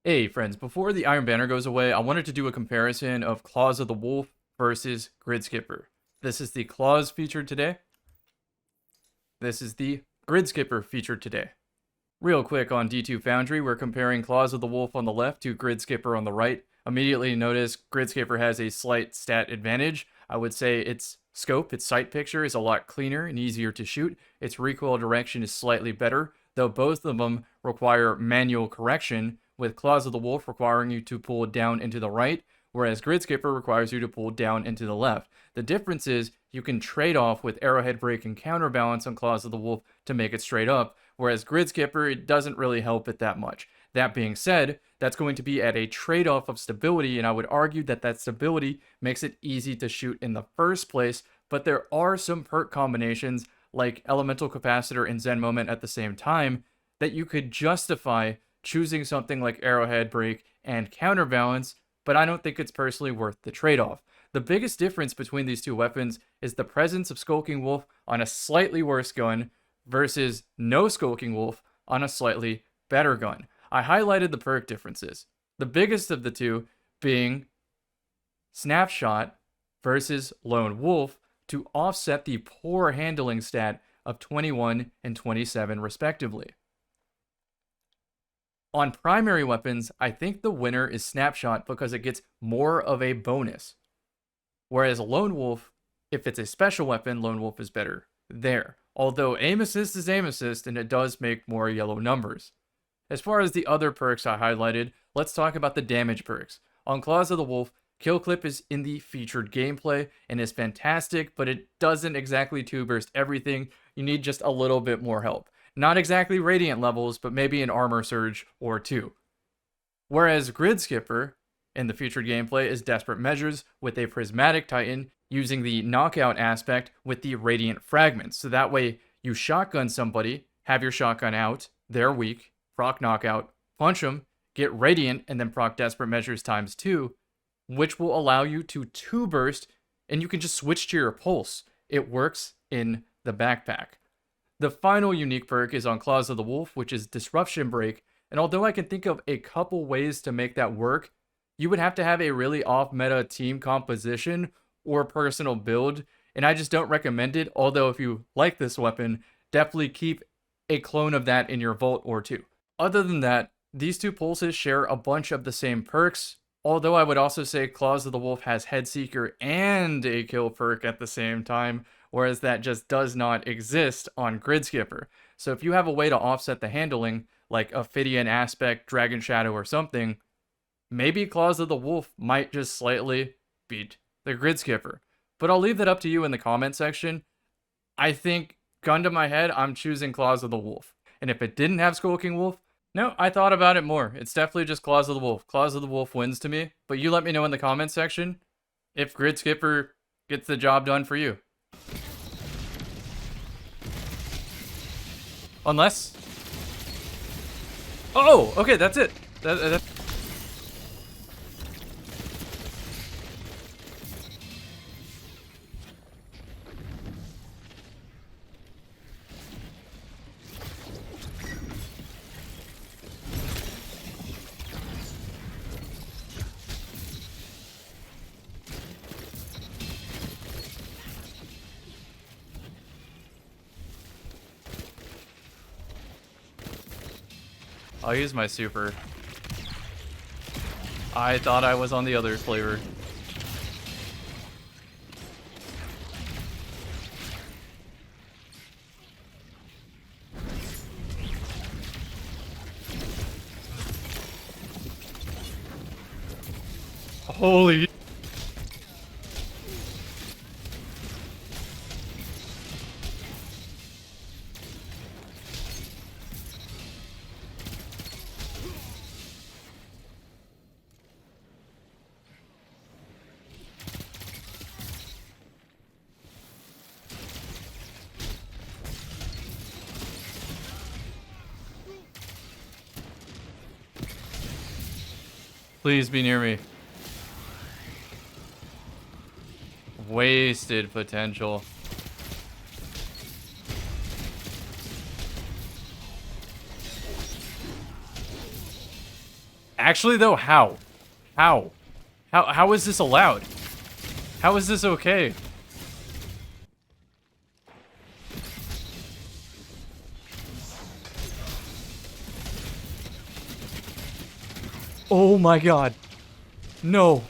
Hey friends, before the Iron Banner goes away, I wanted to do a comparison of Claws of the Wolf versus Grid Skipper. This is the Claws featured today. This is the Grid Skipper featured today. Real quick on D2 Foundry, we're comparing Claws of the Wolf on the left to Grid Skipper on the right. Immediately notice Grid Skipper has a slight stat advantage. I would say its scope, its sight picture is a lot cleaner and easier to shoot. Its recoil direction is slightly better, though both of them require manual correction, with Claws of the Wolf requiring you to pull down into the right, whereas Grid Skipper requires you to pull down into the left. The difference is you can trade off with Arrowhead Break and Counterbalance on Claws of the Wolf to make it straight up, whereas Grid Skipper, it doesn't really help it that much. That being said, that's going to be at a trade-off of stability, and I would argue that that stability makes it easy to shoot in the first place, but there are some perk combinations like Elemental Capacitor and Zen Moment at the same time that you could justify choosing something like Arrowhead Break and Counterbalance, but I don't think it's personally worth the trade-off. The biggest difference between these two weapons is the presence of Skulking Wolf on a slightly worse gun versus no Skulking Wolf on a slightly better gun. I highlighted the perk differences. The biggest of the two being Snapshot versus Lone Wolf to offset the poor handling stat of 21 and 27 respectively. On primary weapons, I think the winner is Snapshot because it gets more of a bonus. Whereas Lone Wolf, if it's a special weapon, Lone Wolf is better there. Although aim assist is aim assist and it does make more yellow numbers. As far as the other perks I highlighted, let's talk about the damage perks. On Claws of the Wolf, Kill Clip is in the featured gameplay and is fantastic, but it doesn't exactly 2-burst everything. You need just a little bit more help. Not exactly Radiant levels, but maybe an Armor Surge or two. Whereas Grid Skipper in the featured gameplay is Desperate Measures with a Prismatic Titan using the knockout aspect with the Radiant Fragments. So that way you shotgun somebody, have your shotgun out, they're weak, proc knockout, punch them, get Radiant, and then proc Desperate Measures times 2, which will allow you to 2-burst, and you can just switch to your pulse. It works in the backpack. The final unique perk is on Claws of the Wolf, which is Disruption Break, and although I can think of a couple ways to make that work, you would have to have a really off-meta team composition or personal build, and I just don't recommend it, although if you like this weapon, definitely keep a clone of that in your vault or two. Other than that, these two pulses share a bunch of the same perks, although I would also say Claws of the Wolf has Headseeker and a kill perk at the same time, whereas that just does not exist on Grid Skipper. So if you have a way to offset the handling, like Ophidian Aspect, Dragon Shadow, or something, maybe Claws of the Wolf might just slightly beat the Grid Skipper. But I'll leave that up to you in the comment section. I think, gun to my head, I'm choosing Claws of the Wolf. And if it didn't have Skulking Wolf, no, I thought about it more. It's definitely just Claws of the Wolf. Claws of the Wolf wins to me, but you let me know in the comment section if Grid Skipper gets the job done for you. Unless... Oh, okay, that's it. That's... I'll use my super. I thought I was on the other flavor. Holy... Please be near me. Wasted potential. Actually, though, how? How? How is this allowed? How is this okay? Oh my god. No.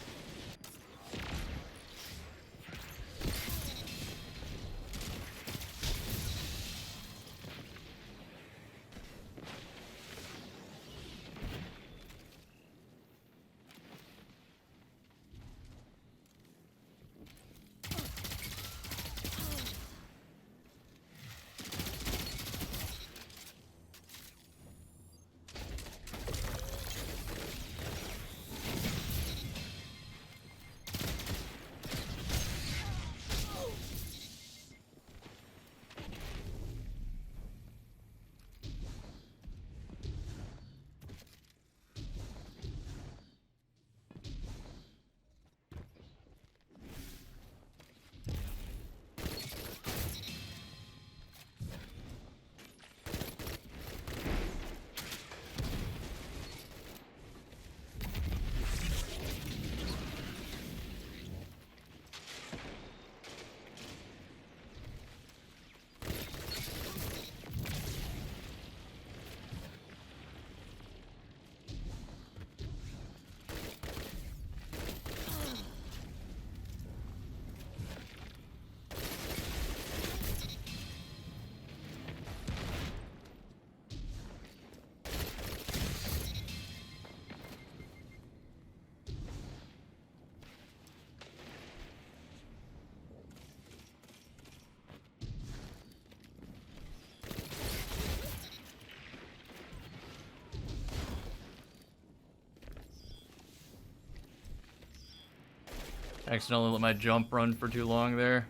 Accidentally let my jump run for too long there.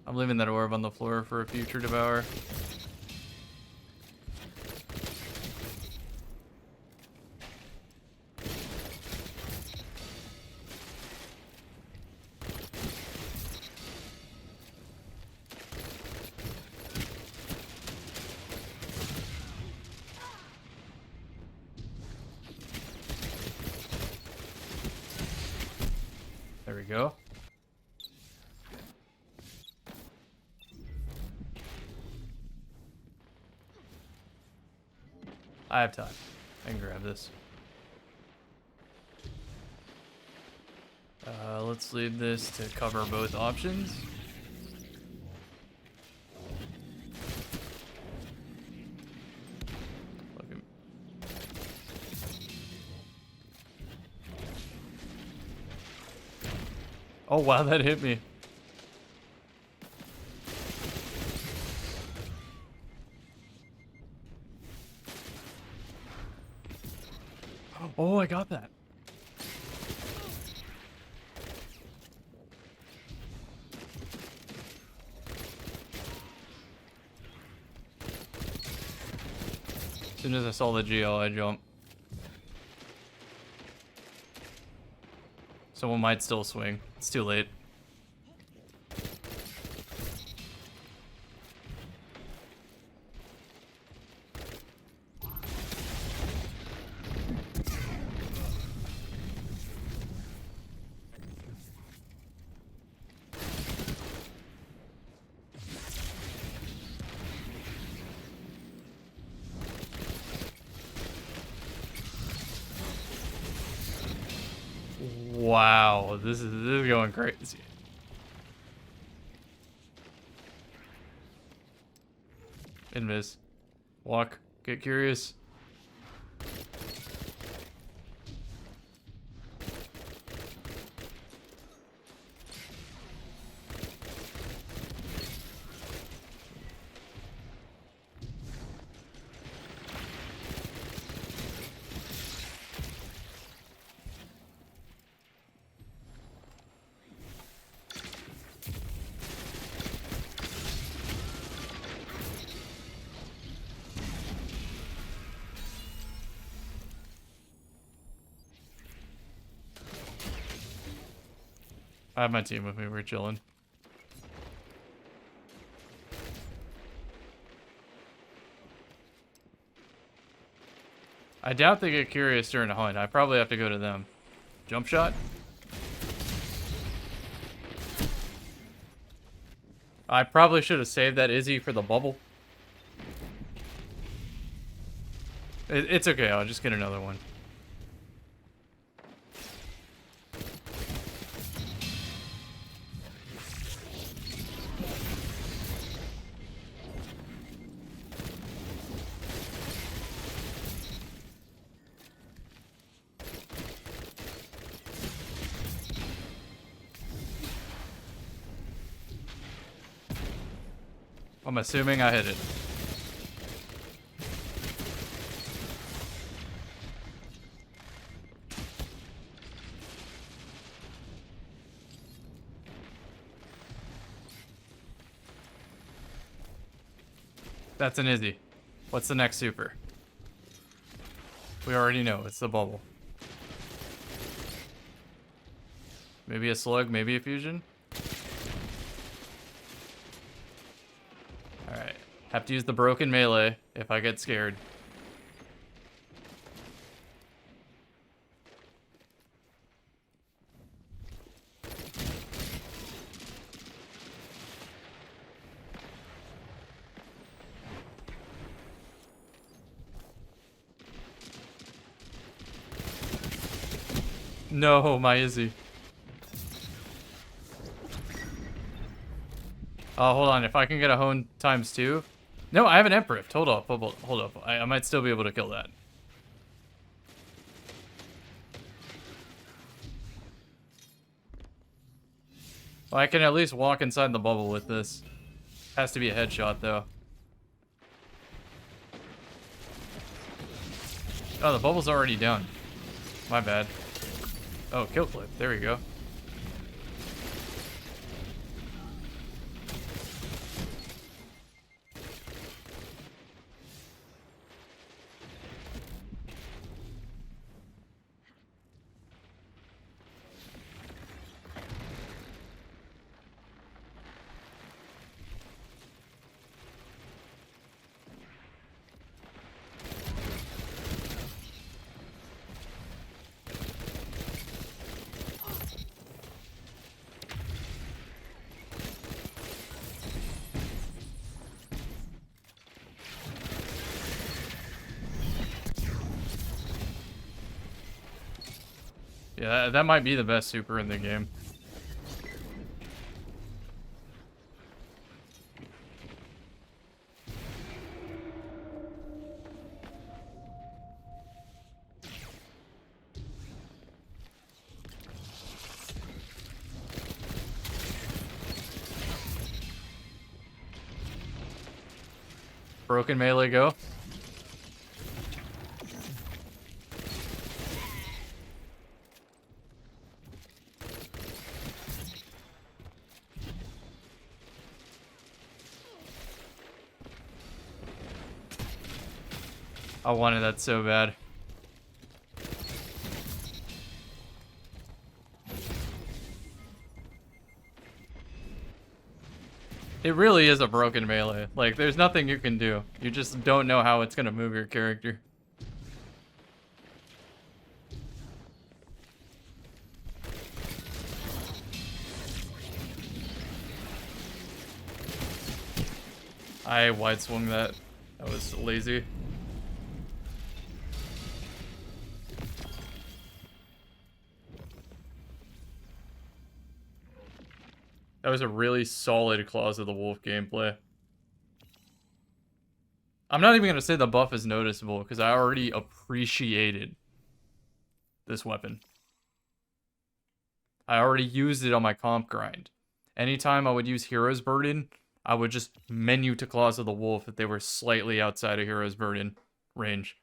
I'm leaving that orb on the floor for a future devour. There we go. I have time. I can grab this. Let's leave this to cover both options. Oh wow, that hit me. Oh, I got that. As soon as I saw the GL, I jumped. Someone might still swing. It's too late. Wow, this is going crazy. Invis. Walk. Get curious. I have my team with me. We're chilling. I doubt they get curious during a hunt. I probably have to go to them. Jump shot? I probably should have saved that Izzy for the bubble. It's okay, I'll just get another one. I'm assuming I hit it. That's an Izzy. What's the next super? We already know, it's the bubble. Maybe a slug, maybe a fusion? Alright. Have to use the broken melee if I get scared. No, my Izzy. Oh, hold on. If I can get a hone ×2. No, I have an Emperor. Hold up. Hold up. I might still be able to kill that. Well, I can at least walk inside the bubble with this. Has to be a headshot, though. Oh, the bubble's already done. My bad. Oh, kill clip. There we go. Yeah, that might be the best super in the game. Broken melee go. I wanted that so bad. It really is a broken melee. Like, there's nothing you can do. You just don't know how it's gonna move your character. I wide swung that. That was lazy. That was a really solid Claws of the Wolf gameplay. I'm not even going to say the buff is noticeable, because I already appreciated this weapon. I already used it on my comp grind. Anytime I would use Hero's Burden, I would just menu to Claws of the Wolf if they were slightly outside of Hero's Burden range.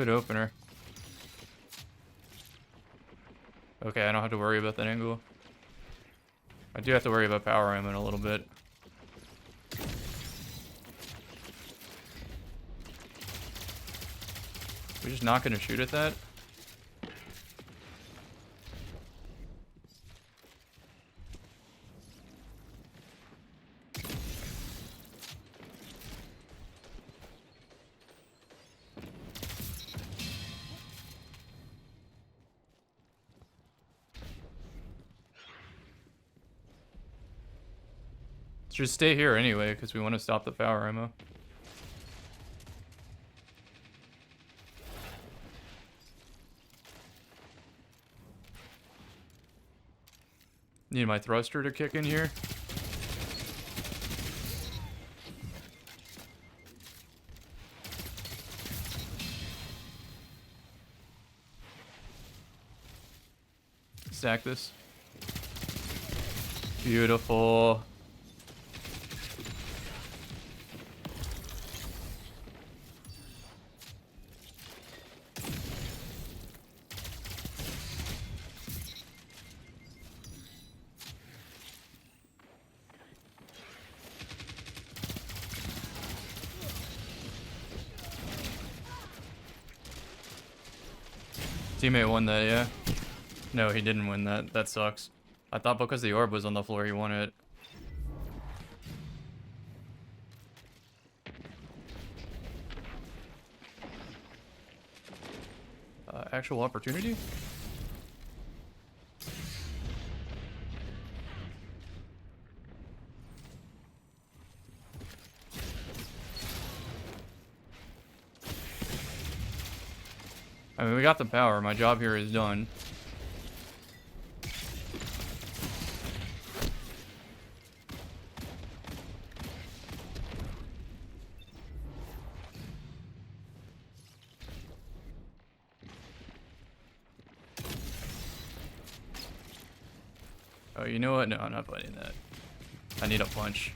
Good opener. Okay, I don't have to worry about that angle. I do have to worry about power ammo in a little bit. We're just not going to shoot at that? Just stay here anyway, because we want to stop the power ammo. Need my thruster to kick in here. Stack this. Beautiful. Teammate won that, yeah. No, he didn't win that. That sucks. I thought because the orb was on the floor, he won it. Actual opportunity? I mean, we got the power. My job here is done. Oh, you know what? No, I'm not fighting that. I need a punch.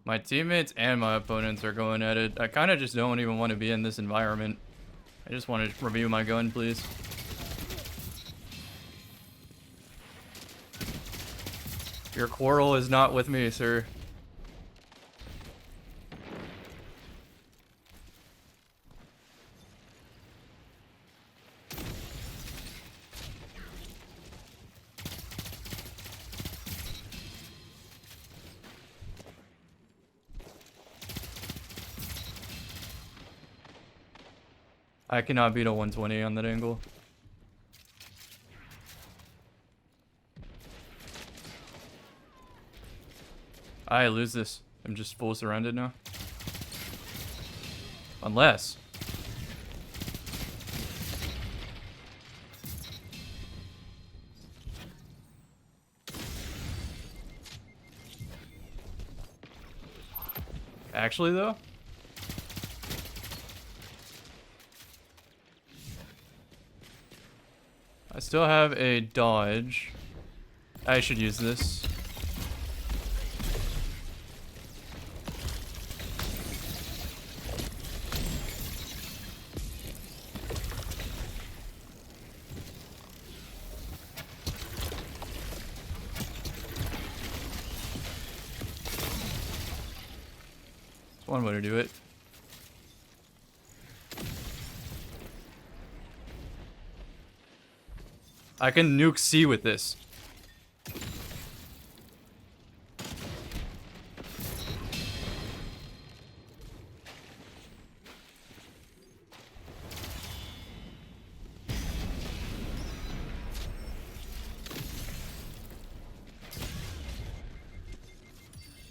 My teammates and my opponents are going at it. I kind of just don't even want to be in this environment. I just want to review my gun, please. Your quarrel is not with me, sir. I cannot beat a 120 on that angle. I lose this. I'm just full surrounded now. Unless. Actually, though. I still have a dodge. I should use this. That's one way to do it. I can nuke C with this.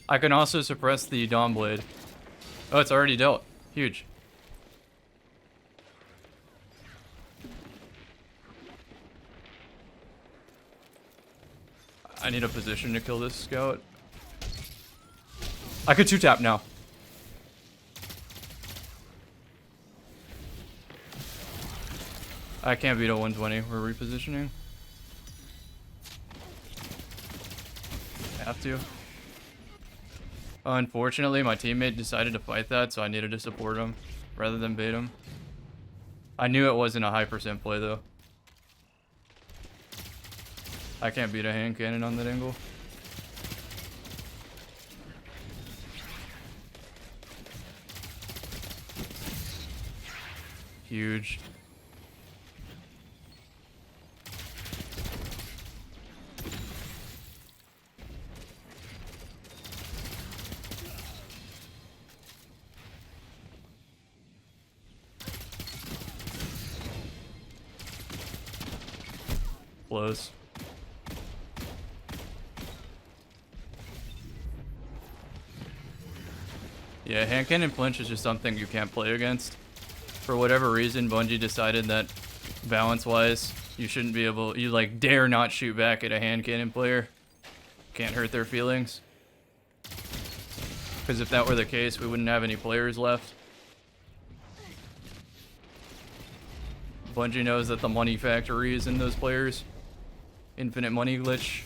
I can also suppress the Dawn Blade. Oh, it's already dealt. Huge. I need a position to kill this scout. I could 2-tap now. I can't beat a 120. We're repositioning. Have to. Unfortunately, my teammate decided to fight that, so I needed to support him rather than bait him. I knew it wasn't a high percent play, though. I can't beat a hand cannon on that angle. Huge. Close. Yeah, hand cannon flinch is just something you can't play against. For whatever reason, Bungie decided that balance-wise, you shouldn't be able, you like dare not shoot back at a hand cannon player. Can't hurt their feelings. Because if that were the case, we wouldn't have any players left. Bungie knows that the money factory is in those players. Infinite money glitch.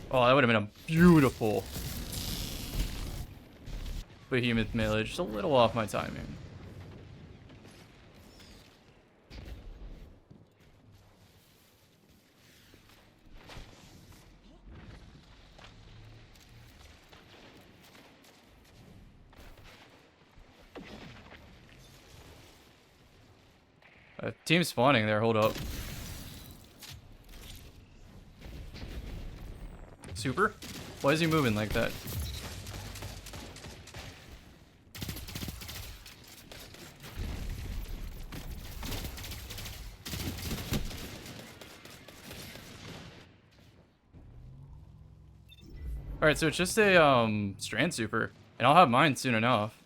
Oh, that would have been a beautiful behemoth melee. Just a little off my timing. Team spawning there, hold up. Super? Why is he moving like that? Alright, so it's just a strand super, and I'll have mine soon enough.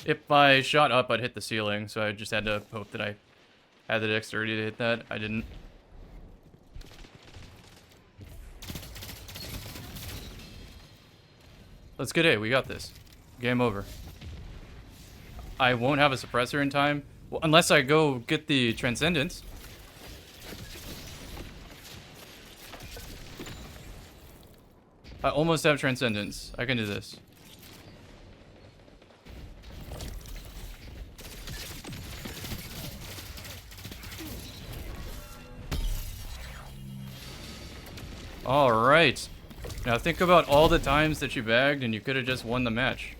If I shot up, I'd hit the ceiling, so I just had to hope that I had the dexterity to hit that. I didn't. Let's get A. We got this. Game over. I won't have a suppressor in time. Well, unless I go get the Transcendence. I almost have Transcendence. I can do this. All right. Now think about all the times that you bagged and you could have just won the match.